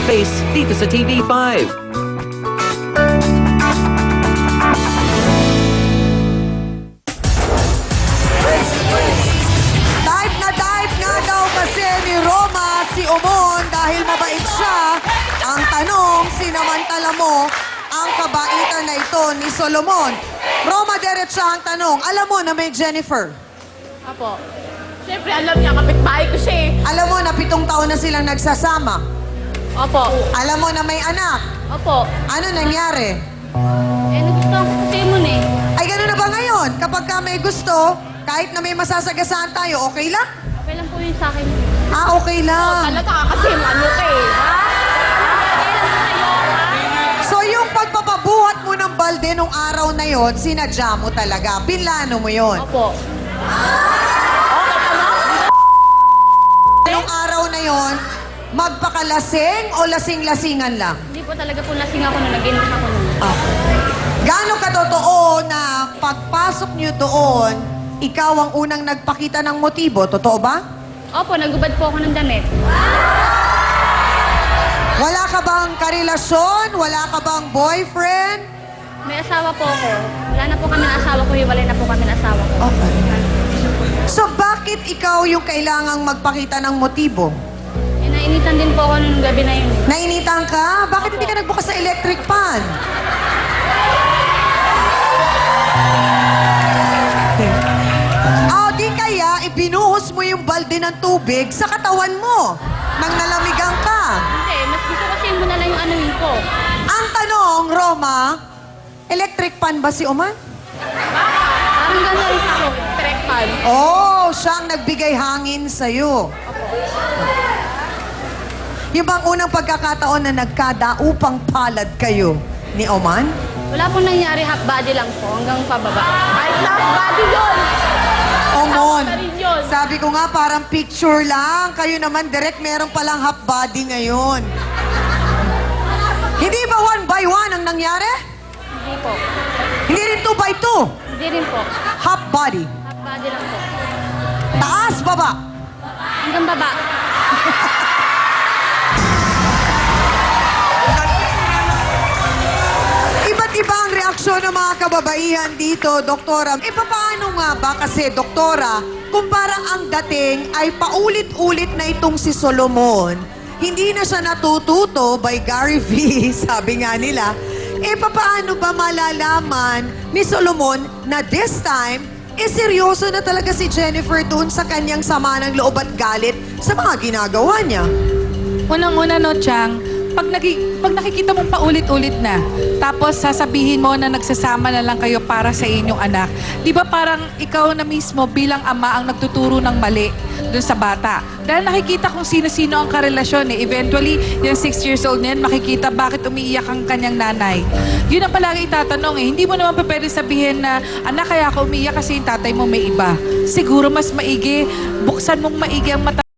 face dito sa TV5. Type nga daw kasi ni Roma si Omon dahil mabait siya. Ang tanong, sinamantala mo ang kabaitan na ito ni Solomon. Roma, diretsa ang tanong. Alam mo na may Jennifer. Apo. Siyempre, alam niya, kapitbahay ko siya eh. Alam mo na 7 taon na silang nagsasama. Opo. Alam mo na may anak. Opo. Ano nangyari? Eh, nagustuhan ko kasi mo eh. Ay, gano'n na ba ngayon? Kapag ka may gusto, kahit na may masasagasaan tayo, okay lang? Okay lang po yun sa akin. Ah, okay lang. Talaga kasi ano ka eh. Ha? Okay lang po kayo, ha? So, yung pagpapabuhat mo ng balde nung araw na yon, sinadya mo talaga. Pinlano mo yon. Opo. Nung araw na yon, magpakalasing o lasing-lasingan lang? Hindi po talaga po lasing ako nung nag-inom ako nun. Gaano katotoo na pagpasok nyo doon, ikaw ang unang nagpakita ng motibo? Totoo ba? Opo, nagubad po ako ng damit. Wala ka bang karelasyon? Wala ka bang boyfriend? May asawa po ako. Wala na po kami ng asawa ko, hiwalay na po kami ng asawa ko. Okay. So, bakit ikaw yung kailangang magpakita ng motibo? Eh, nainitan din po ako nung gabi na yun. Nainitan ka? Bakit hindi ka nagbukas sa electric fan? O, di kaya ibinuhos mo yung balde ng tubig sa katawan mo nang nalamigan ka. Hindi, mas gusto kasi mo na lang yung anuin ko. Ang tanong, Roma, electric fan ba si Oman? Parang gano'n rin ako, direct fan. Oh, siya ang nagbigay hangin sa'yo. Yung bang unang pagkakataon na nagkadaupang palad kayo ni Oman? Wala pong nangyari, half body lang po, hanggang pababa. Kahit na half body yun! Omon, Tama rin yun. sabi ko nga parang picture lang. Kayo naman direct meron palang half body ngayon. Hindi ba 1 by 1 ang nangyari? Hindi po. Hindi rin 2 by 2. Hindi rin po. Half body. Half body lang po. Taas, baba. Hanggang baba. Iba't iba ang reaksyon ng mga kababaihan dito, Doktora. Paano nga ba kasi, Doktora, kung parang ang dating ay paulit-ulit na itong si Solomon, hindi na siya natututo by Gary V, sabi nga nila, paano ba malalaman ni Solomon na this time, seryoso na talaga si Jennifer doon sa kanyang sama ng loob at galit sa mga ginagawa niya? Unang-una, no, Chang, pag nakikita mong paulit-ulit na, tapos sasabihin mo na nagsasama na lang kayo para sa inyong anak, di ba parang ikaw na mismo bilang ama ang nagtuturo ng mali dun sa bata? Dahil nakikita kung sino-sino ang karelasyon eh. Eventually, yung 6 years old na yan, makikita bakit umiiyak ang kanyang nanay. Yun ang palagi itatanong eh. Hindi mo naman pa pwede sabihin na, anak, kaya ako umiiyak kasi yung tatay mo may iba. Siguro mas maigi, buksan mong maigi ang mata